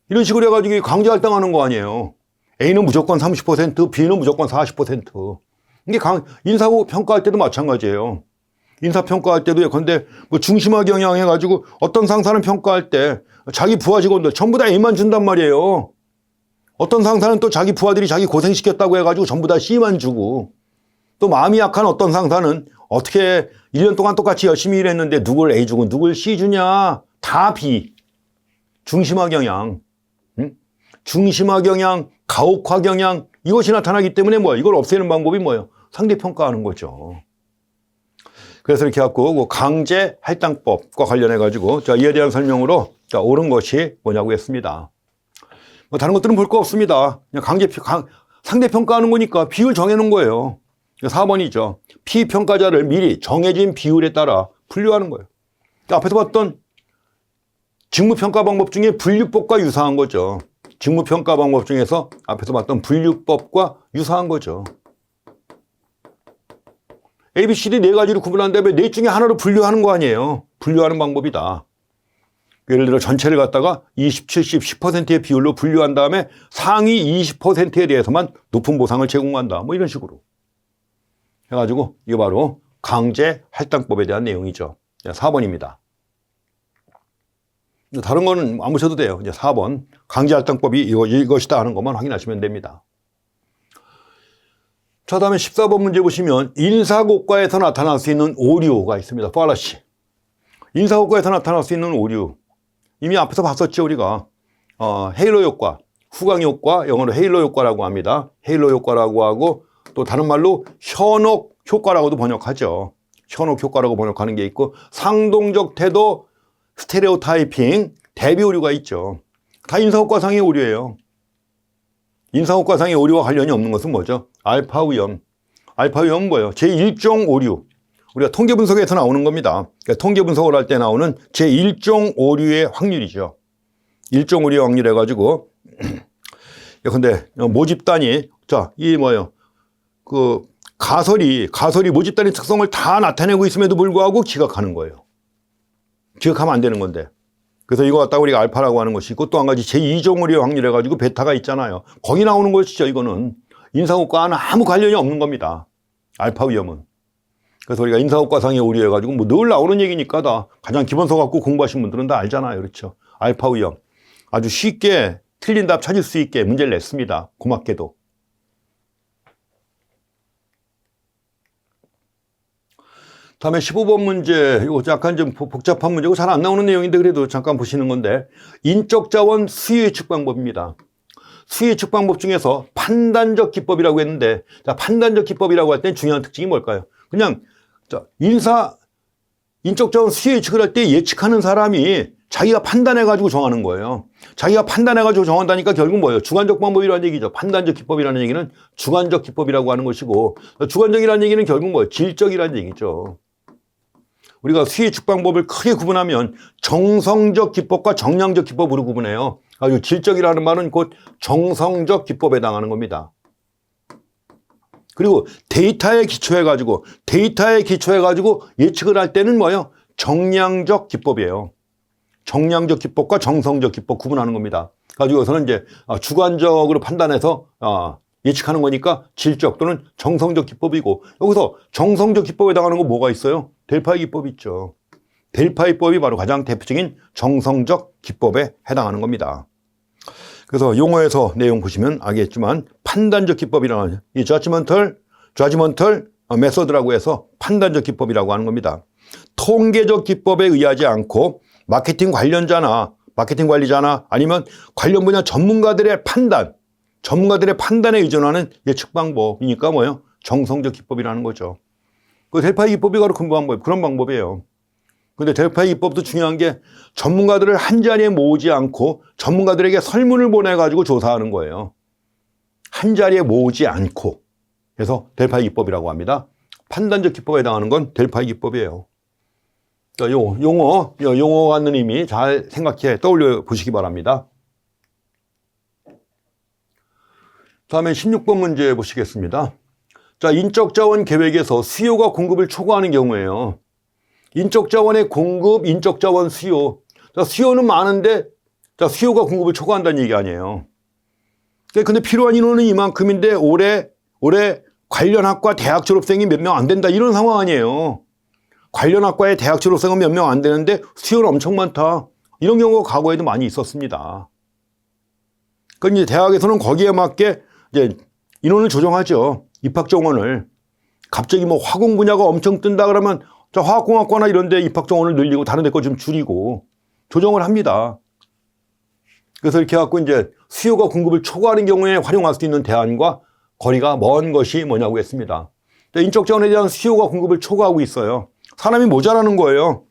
이런 식으로 해가지고 강제할당하는 거 아니에요. A는 무조건 30%, B는 무조건 40%. 이게 인사고 평가할 때도 마찬가지예요. 인사평가할 때도 예컨대 뭐 중심화 경영 해가지고 어떤 상사는 평가할 때 자기 부하 직원들 전부 다 A만 준단 말이에요. 어떤 상사는 또 자기 부하들이 자기 고생시켰다고 해가지고 전부 다 C만 주고, 또 마음이 약한 어떤 상사는 어떻게 1년 동안 똑같이 열심히 일했는데 누굴 A 주고 누굴 C 주냐, 다 B. 중심화 경향, 중심화 경향, 가혹화 경향, 이것이 나타나기 때문에 이걸 없애는 방법이 뭐예요? 상대평가하는 거죠. 그래서 이렇게 갖고 강제 할당법과 관련해 가지고 이에 대한 설명으로 옳은 것이 뭐냐고 했습니다. 뭐 다른 것들은 볼 거 없습니다. 그냥 상대평가하는 거니까 비율 정해놓은 거예요. 4번이죠. 피평가자를 미리 정해진 비율에 따라 분류하는 거예요. 그러니까 앞에서 봤던 직무평가 방법 중에 분류법과 유사한 거죠. 직무평가 방법 중에서 앞에서 봤던 분류법과 유사한 거죠. A, B, C, D 네 가지로 구분한 다음에 네 중에 하나로 분류하는 거 아니에요. 분류하는 방법이다. 예를 들어 전체를 갖다가 20, 70, 10%의 비율로 분류한 다음에 상위 20%에 대해서만 높은 보상을 제공한다. 뭐 이런 식으로 해가지고 이게 바로 강제 할당법에 대한 내용이죠. 4번입니다. 다른 거는 안 보셔도 돼요. 이제 4번 강제 할당법이 이것이다 하는 것만 확인하시면 됩니다. 자, 다음에 14번 문제 보시면 인사고과에서 나타날 수 있는 오류가 있습니다. fallacy. 인사고과에서 나타날 수 있는 오류. 이미 앞에서 봤었죠, 우리가. 헤일로 효과, 후광 효과, 영어로 헤일로 효과라고 합니다. 헤일로 효과라고 하고 또 다른 말로 현혹 효과라고도 번역하죠. 현혹 효과라고 번역하는 게 있고, 상동적 태도, 스테레오타이핑, 대비 오류가 있죠. 다 인사효과상의 오류예요. 인사효과상의 오류와 관련이 없는 것은 뭐죠? 알파 위험. 알파 위험은 뭐예요? 제1종 오류. 우리가 통계 분석에서 나오는 겁니다. 그러니까 통계 분석을 할 때 나오는 제1종 오류의 확률이죠. 1종 오류의 확률 해가지고, 근데 모집단이, 자, 이 뭐예요? 그 가설이 모집단의 특성을 다 나타내고 있음에도 불구하고 기각하는 거예요. 기각하면 안 되는 건데. 그래서 이거 갖다가 우리가 알파라고 하는 것이 있고, 또 한 가지 제2종 오류의 확률 해가지고 베타가 있잖아요. 거기 나오는 것이죠. 이거는 인사효과와는 아무 관련이 없는 겁니다. 알파 위험은. 그래서 우리가 인사효과상의 오류 해가지고 뭐 늘 나오는 얘기니까 다 가장 기본서 갖고 공부하신 분들은 다 알잖아요. 그렇죠? 알파 위험. 아주 쉽게 틀린 답 찾을 수 있게 문제를 냈습니다. 고맙게도. 다음에 15번 문제, 이거 약간 좀 복잡한 문제고 잘 안 나오는 내용인데 그래도 잠깐 보시는 건데, 인적 자원 수요 예측 방법입니다. 수요 예측 방법 중에서 판단적 기법이라고 했는데, 자, 판단적 기법이라고 할 때 중요한 특징이 뭘까요? 그냥 자, 인적 자원 수요 예측을 할 때 예측하는 사람이 자기가 판단해가지고 정하는 거예요. 자기가 판단해가지고 정한다니까 결국 뭐예요? 주관적 방법이라는 얘기죠. 판단적 기법이라는 얘기는 주관적 기법이라고 하는 것이고, 주관적이라는 얘기는 결국 뭐예요? 질적이라는 얘기죠. 우리가 수요 예측 방법을 크게 구분하면 정성적 기법과 정량적 기법으로 구분해요. 아주 질적이라는 말은 곧 정성적 기법에 해당하는 겁니다. 그리고 데이터에 기초해가지고 예측을 할 때는 뭐예요? 정량적 기법이에요. 정량적 기법과 정성적 기법 구분하는 겁니다. 가지고 여기서는 이제 주관적으로 판단해서 예측하는 거니까 질적 또는 정성적 기법이고, 여기서 정성적 기법에 해당하는 거 뭐가 있어요? 델파이 기법이 있죠. 델파이 법이 바로 가장 대표적인 정성적 기법에 해당하는 겁니다. 그래서 용어에서 내용 보시면 알겠지만 판단적 기법이라는 이 judgmental method라고 해서 판단적 기법이라고 하는 겁니다. 통계적 기법에 의하지 않고 마케팅 관련자나 마케팅 관리자나 아니면 관련 분야 전문가들의 판단에 의존하는 예측 방법이니까 뭐예요? 정성적 기법이라는 거죠. 그 델파이 기법이 바로 그런 방법이에요. 근데 델파이 기법도 중요한 게 전문가들을 한 자리에 모으지 않고 전문가들에게 설문을 보내가지고 조사하는 거예요. 한 자리에 모으지 않고. 그래서 델파이 기법이라고 합니다. 판단적 기법에 해당하는 건 델파이 기법이에요. 그러니까 용어 갖는 의미 잘 생각해 떠올려 보시기 바랍니다. 다음에 16번 문제 보시겠습니다. 자, 인적 자원 계획에서 수요가 공급을 초과하는 경우에요. 인적 자원의 공급, 인적 자원 수요. 자, 수요는 많은데, 자, 수요가 공급을 초과한다는 얘기 아니에요. 근데 필요한 인원은 이만큼인데, 올해 관련 학과 대학 졸업생이 몇 명 안 된다. 이런 상황 아니에요. 관련 학과의 대학 졸업생은 몇 명 안 되는데, 수요는 엄청 많다. 이런 경우가 과거에도 많이 있었습니다. 그러니까 이제 대학에서는 거기에 맞게 이제 인원을 조정하죠. 입학 정원을. 갑자기 뭐 화공 분야가 엄청 뜬다 그러면 자, 화학공학과나 이런 데 입학 정원을 늘리고 다른 데 거 좀 줄이고 조정을 합니다. 그래서 이렇게 해갖고 이제 수요가 공급을 초과하는 경우에 활용할 수 있는 대안과 거리가 먼 것이 뭐냐고 했습니다. 인적 자원에 대한 수요가 공급을 초과하고 있어요. 사람이 모자라는 거예요.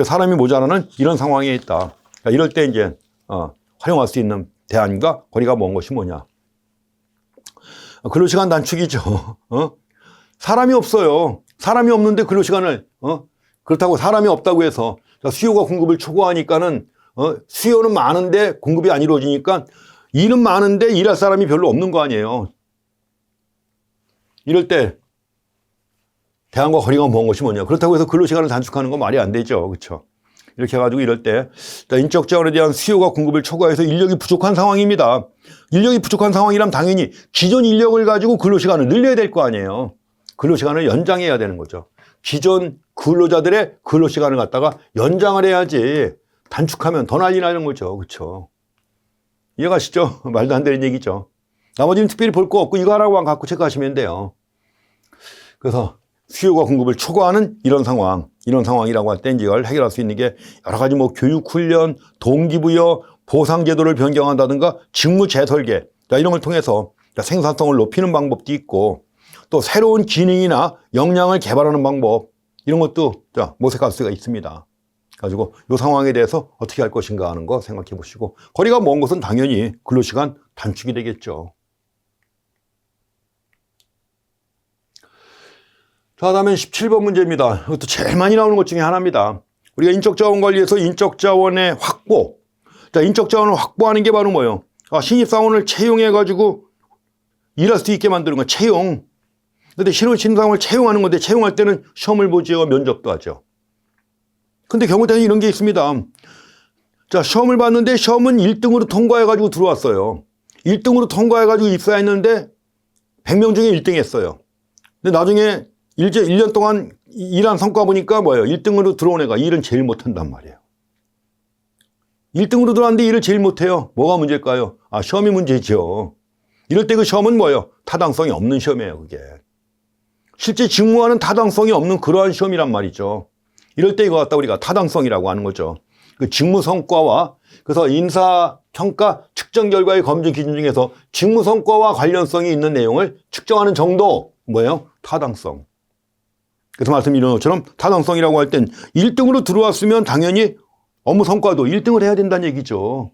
사람이 모자라는 이런 상황에 있다. 이럴 때 이제 활용할 수 있는 대안과 거리가 먼 것이 뭐냐. 근로시간 단축이죠. 사람이 없어요. 사람이 없는데 근로시간을 그렇다고 사람이 없다고 해서 수요가 공급을 초과하니까는 수요는 많은데 공급이 안 이루어지니까 일은 많은데 일할 사람이 별로 없는 거 아니에요. 이럴 때 대안과 거리가 먼 것이 뭐냐. 그렇다고 해서 근로시간을 단축하는 건 말이 안 되죠. 그렇죠? 이렇게 해가지고 이럴 때 인적 자원에 대한 수요가 공급을 초과해서 인력이 부족한 상황입니다. 인력이 부족한 상황이라면 당연히 기존 인력을 가지고 근로시간을 늘려야 될 거 아니에요. 근로시간을 연장해야 되는 거죠. 기존 근로자들의 근로시간을 갖다가 연장을 해야지 단축하면 더 난리 나는 거죠. 그렇죠? 이해가시죠? 말도 안 되는 얘기죠. 나머지는 특별히 볼 거 없고 이거 하나만 갖고 체크하시면 돼요. 그래서 수요가 공급을 초과하는 이런 상황이라고 할 때 이걸 해결할 수 있는 게 여러 가지 뭐 교육훈련, 동기부여, 보상제도를 변경한다든가 직무 재설계 이런 걸 통해서 생산성을 높이는 방법도 있고 또 새로운 기능이나 역량을 개발하는 방법, 이런 것도 모색할 수가 있습니다. 가지고 이 상황에 대해서 어떻게 할 것인가 하는 거 생각해 보시고, 거리가 먼 것은 당연히 근로시간 단축이 되겠죠. 자, 다음엔 17번 문제입니다. 이것도 제일 많이 나오는 것 중에 하나입니다. 우리가 인적자원 관리에서 인적자원의 확보. 자, 인적자원을 확보하는 게 바로 뭐예요? 신입사원을 채용해가지고 일할 수 있게 만드는 거, 채용. 근데 신입사원을 채용하는 건데, 채용할 때는 시험을 보지요, 면접도 하죠. 근데 경우 때는 이런 게 있습니다. 자, 시험을 봤는데 시험은 1등으로 통과해가지고 들어왔어요. 1등으로 통과해가지고 입사했는데 100명 중에 1등 했어요. 근데 나중에 1년 동안 일한 성과 보니까 뭐예요? 1등으로 들어온 애가 일은 제일 못한단 말이에요. 1등으로 들어왔는데 일을 제일 못해요. 뭐가 문제일까요? 시험이 문제죠. 이럴 때 그 시험은 뭐예요? 타당성이 없는 시험이에요, 그게. 실제 직무와는 타당성이 없는 그러한 시험이란 말이죠. 이럴 때 이거 갖다 우리가 타당성이라고 하는 거죠. 그 직무 성과와, 그래서 인사평가 측정 결과의 검증 기준 중에서 직무 성과와 관련성이 있는 내용을 측정하는 정도, 뭐예요? 타당성. 그래서 말씀드린 것처럼 타당성이라고 할 땐 1등으로 들어왔으면 당연히 업무 성과도 1등을 해야 된다는 얘기죠.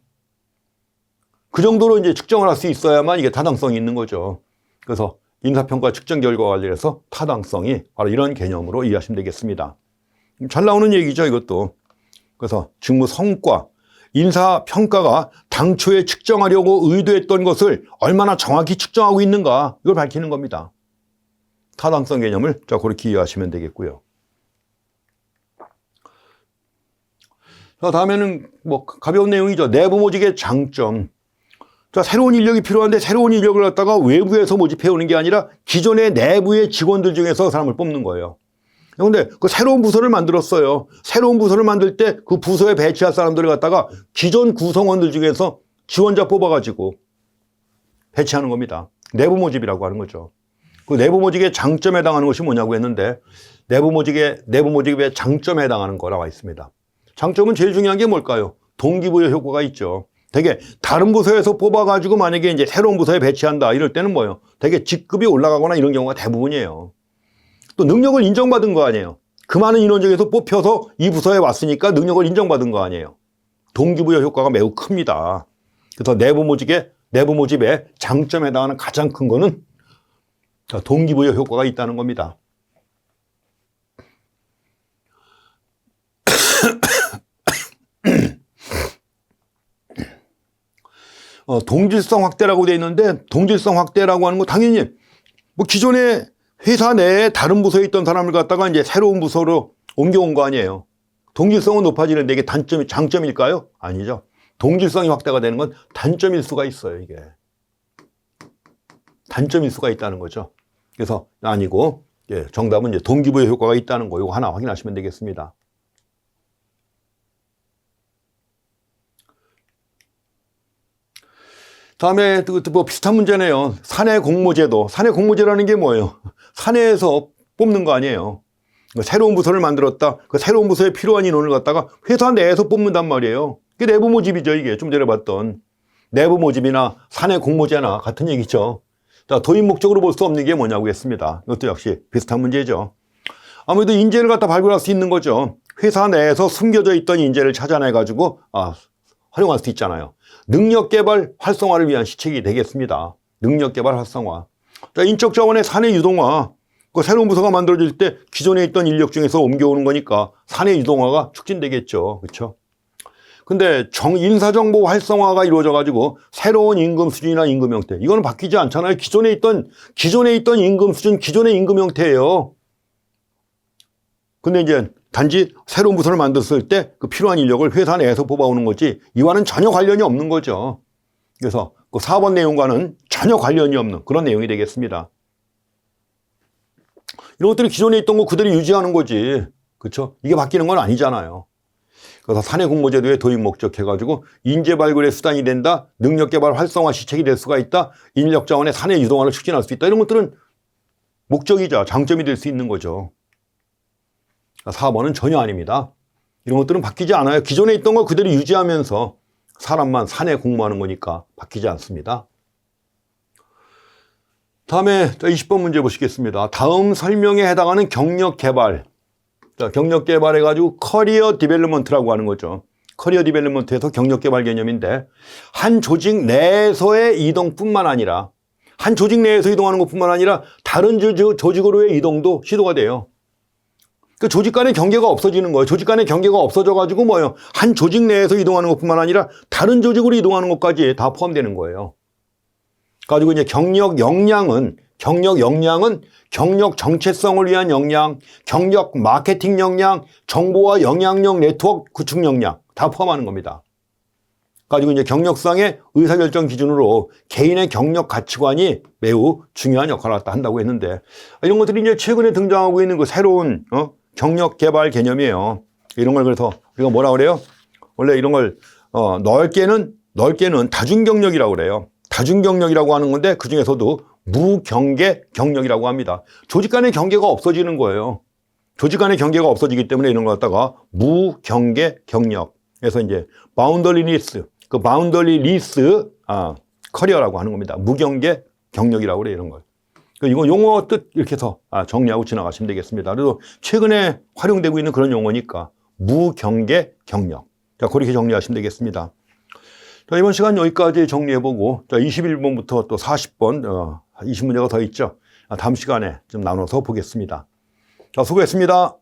그 정도로 이제 측정을 할 수 있어야만 이게 타당성이 있는 거죠. 그래서 인사평가 측정 결과와 관련해서 타당성이 바로 이런 개념으로 이해하시면 되겠습니다. 잘 나오는 얘기죠, 이것도. 그래서 직무 성과, 인사평가가 당초에 측정하려고 의도했던 것을 얼마나 정확히 측정하고 있는가, 이걸 밝히는 겁니다. 타당성 개념을 그렇게 이해하시면 되겠고요. 자, 다음에는 가벼운 내용이죠. 내부 모집의 장점. 자, 새로운 인력이 필요한데 새로운 인력을 갖다가 외부에서 모집해 오는 게 아니라 기존의 내부의 직원들 중에서 사람을 뽑는 거예요. 그런데 그 새로운 부서를 만들었어요. 새로운 부서를 만들 때 그 부서에 배치할 사람들을 갖다가 기존 구성원들 중에서 지원자 뽑아가지고 배치하는 겁니다. 내부 모집이라고 하는 거죠. 그 내부 모집의 장점에 해당하는 것이 뭐냐고 했는데, 내부 모집의 장점에 해당하는 거 나와 있습니다. 장점은 제일 중요한 게 뭘까요? 동기부여 효과가 있죠. 되게 다른 부서에서 뽑아가지고 만약에 이제 새로운 부서에 배치한다 이럴 때는 뭐예요? 되게 직급이 올라가거나 이런 경우가 대부분이에요. 또 능력을 인정받은 거 아니에요. 그 많은 인원 중에서 뽑혀서 이 부서에 왔으니까 능력을 인정받은 거 아니에요. 동기부여 효과가 매우 큽니다. 그래서 내부 모집의 장점에 해당하는 가장 큰 거는 동기부여 효과가 있다는 겁니다. 동질성 확대라고 되어 있는데, 동질성 확대라고 하는 거 당연히 기존에 회사 내에 다른 부서에 있던 사람을 갖다가 이제 새로운 부서로 옮겨온 거 아니에요. 동질성은 높아지는데 이게 장점일까요? 아니죠. 동질성이 확대가 되는 건 단점일 수가 있어요, 이게. 단점일 수가 있다는 거죠. 그래서 아니고, 정답은 이제 동기부여 효과가 있다는 거, 이거 하나 확인하시면 되겠습니다. 다음에 비슷한 문제네요. 사내 공모제도. 사내 공모제라는 게 뭐예요? 사내에서 뽑는 거 아니에요. 새로운 부서를 만들었다. 그 새로운 부서에 필요한 인원을 갖다가 회사 내에서 뽑는단 말이에요. 그게 내부 모집이죠, 이게. 좀 전에 봤던. 내부 모집이나 사내 공모제나 같은 얘기죠. 자, 도입 목적으로 볼 수 없는 게 뭐냐고 했습니다. 이것도 역시 비슷한 문제죠. 아무래도 인재를 갖다 발굴할 수 있는 거죠. 회사 내에서 숨겨져 있던 인재를 찾아내가지고, 활용할 수 있잖아요. 능력개발 활성화를 위한 시책이 되겠습니다. 능력개발 활성화. 자, 인적자원의 사내 유동화. 그 새로운 부서가 만들어질 때 기존에 있던 인력 중에서 옮겨오는 거니까 사내 유동화가 촉진되겠죠. 그렇죠? 근데 인사정보 활성화가 이루어져가지고 새로운 임금 수준이나 임금 형태. 이거는 바뀌지 않잖아요. 기존에 있던 임금 수준, 기존의 임금 형태예요. 근데 이제 단지 새로운 부서를 만들었을 때 그 필요한 인력을 회사 내에서 뽑아오는 거지, 이와는 전혀 관련이 없는 거죠. 그래서 그 4번 내용과는 전혀 관련이 없는 그런 내용이 되겠습니다. 이런 것들이 기존에 있던 거 그대로 유지하는 거지. 그렇죠? 이게 바뀌는 건 아니잖아요. 그래서 사내 공모제도의 도입 목적 해가지고 인재 발굴의 수단이 된다, 능력 개발 활성화 시책이 될 수가 있다, 인력 자원의 사내 유동화를 촉진할 수 있다. 이런 것들은 목적이자 장점이 될 수 있는 거죠. 4번은 전혀 아닙니다. 이런 것들은 바뀌지 않아요. 기존에 있던 걸 그대로 유지하면서 사람만 사내 공모하는 거니까 바뀌지 않습니다. 다음에 20번 문제 보시겠습니다. 다음 설명에 해당하는 경력 개발. 자, 경력 개발해가지고 커리어 디벨롭먼트라고 하는 거죠. 커리어 디벨롭먼트에서 경력 개발 개념인데, 한 조직 내에서의 이동뿐만 아니라, 한 조직 내에서 이동하는 것뿐만 아니라 다른 조직으로의 이동도 시도가 돼요. 그 조직 간의 경계가 없어지는 거예요. 조직 간의 경계가 없어져가지고 뭐예요? 한 조직 내에서 이동하는 것뿐만 아니라 다른 조직으로 이동하는 것까지 다 포함되는 거예요. 가지고 이제 경력 역량은 경력 정체성을 위한 역량, 경력 마케팅 역량, 정보와 영향력 네트워크 구축 역량 다 포함하는 겁니다. 가지고 이제 경력상의 의사결정 기준으로 개인의 경력 가치관이 매우 중요한 역할을 한다고 했는데, 이런 것들이 이제 최근에 등장하고 있는 그 새로운 경력 개발 개념이에요. 이런 걸 그래서 우리가 뭐라 그래요? 원래 이런 걸 넓게는 다중경력이라고 그래요. 다중경력이라고 하는 건데 그 중에서도 무경계 경력이라고 합니다. 조직 간의 경계가 없어지는 거예요. 조직 간의 경계가 없어지기 때문에 이런 걸 갖다가 무경계 경력. 그래서 이제 바운더리리스, 그 바운더리리스 커리어라고 하는 겁니다. 무경계 경력이라고 그래요, 이런 걸. 이거 용어 뜻 이렇게 해서 정리하고 지나가시면 되겠습니다. 그래도 최근에 활용되고 있는 그런 용어니까 무경계 경력. 자, 그렇게 정리하시면 되겠습니다. 자, 이번 시간 여기까지 정리해보고, 자, 21번부터 또 40번, 20문제가 더 있죠. 다음 시간에 좀 나눠서 보겠습니다. 자, 수고했습니다.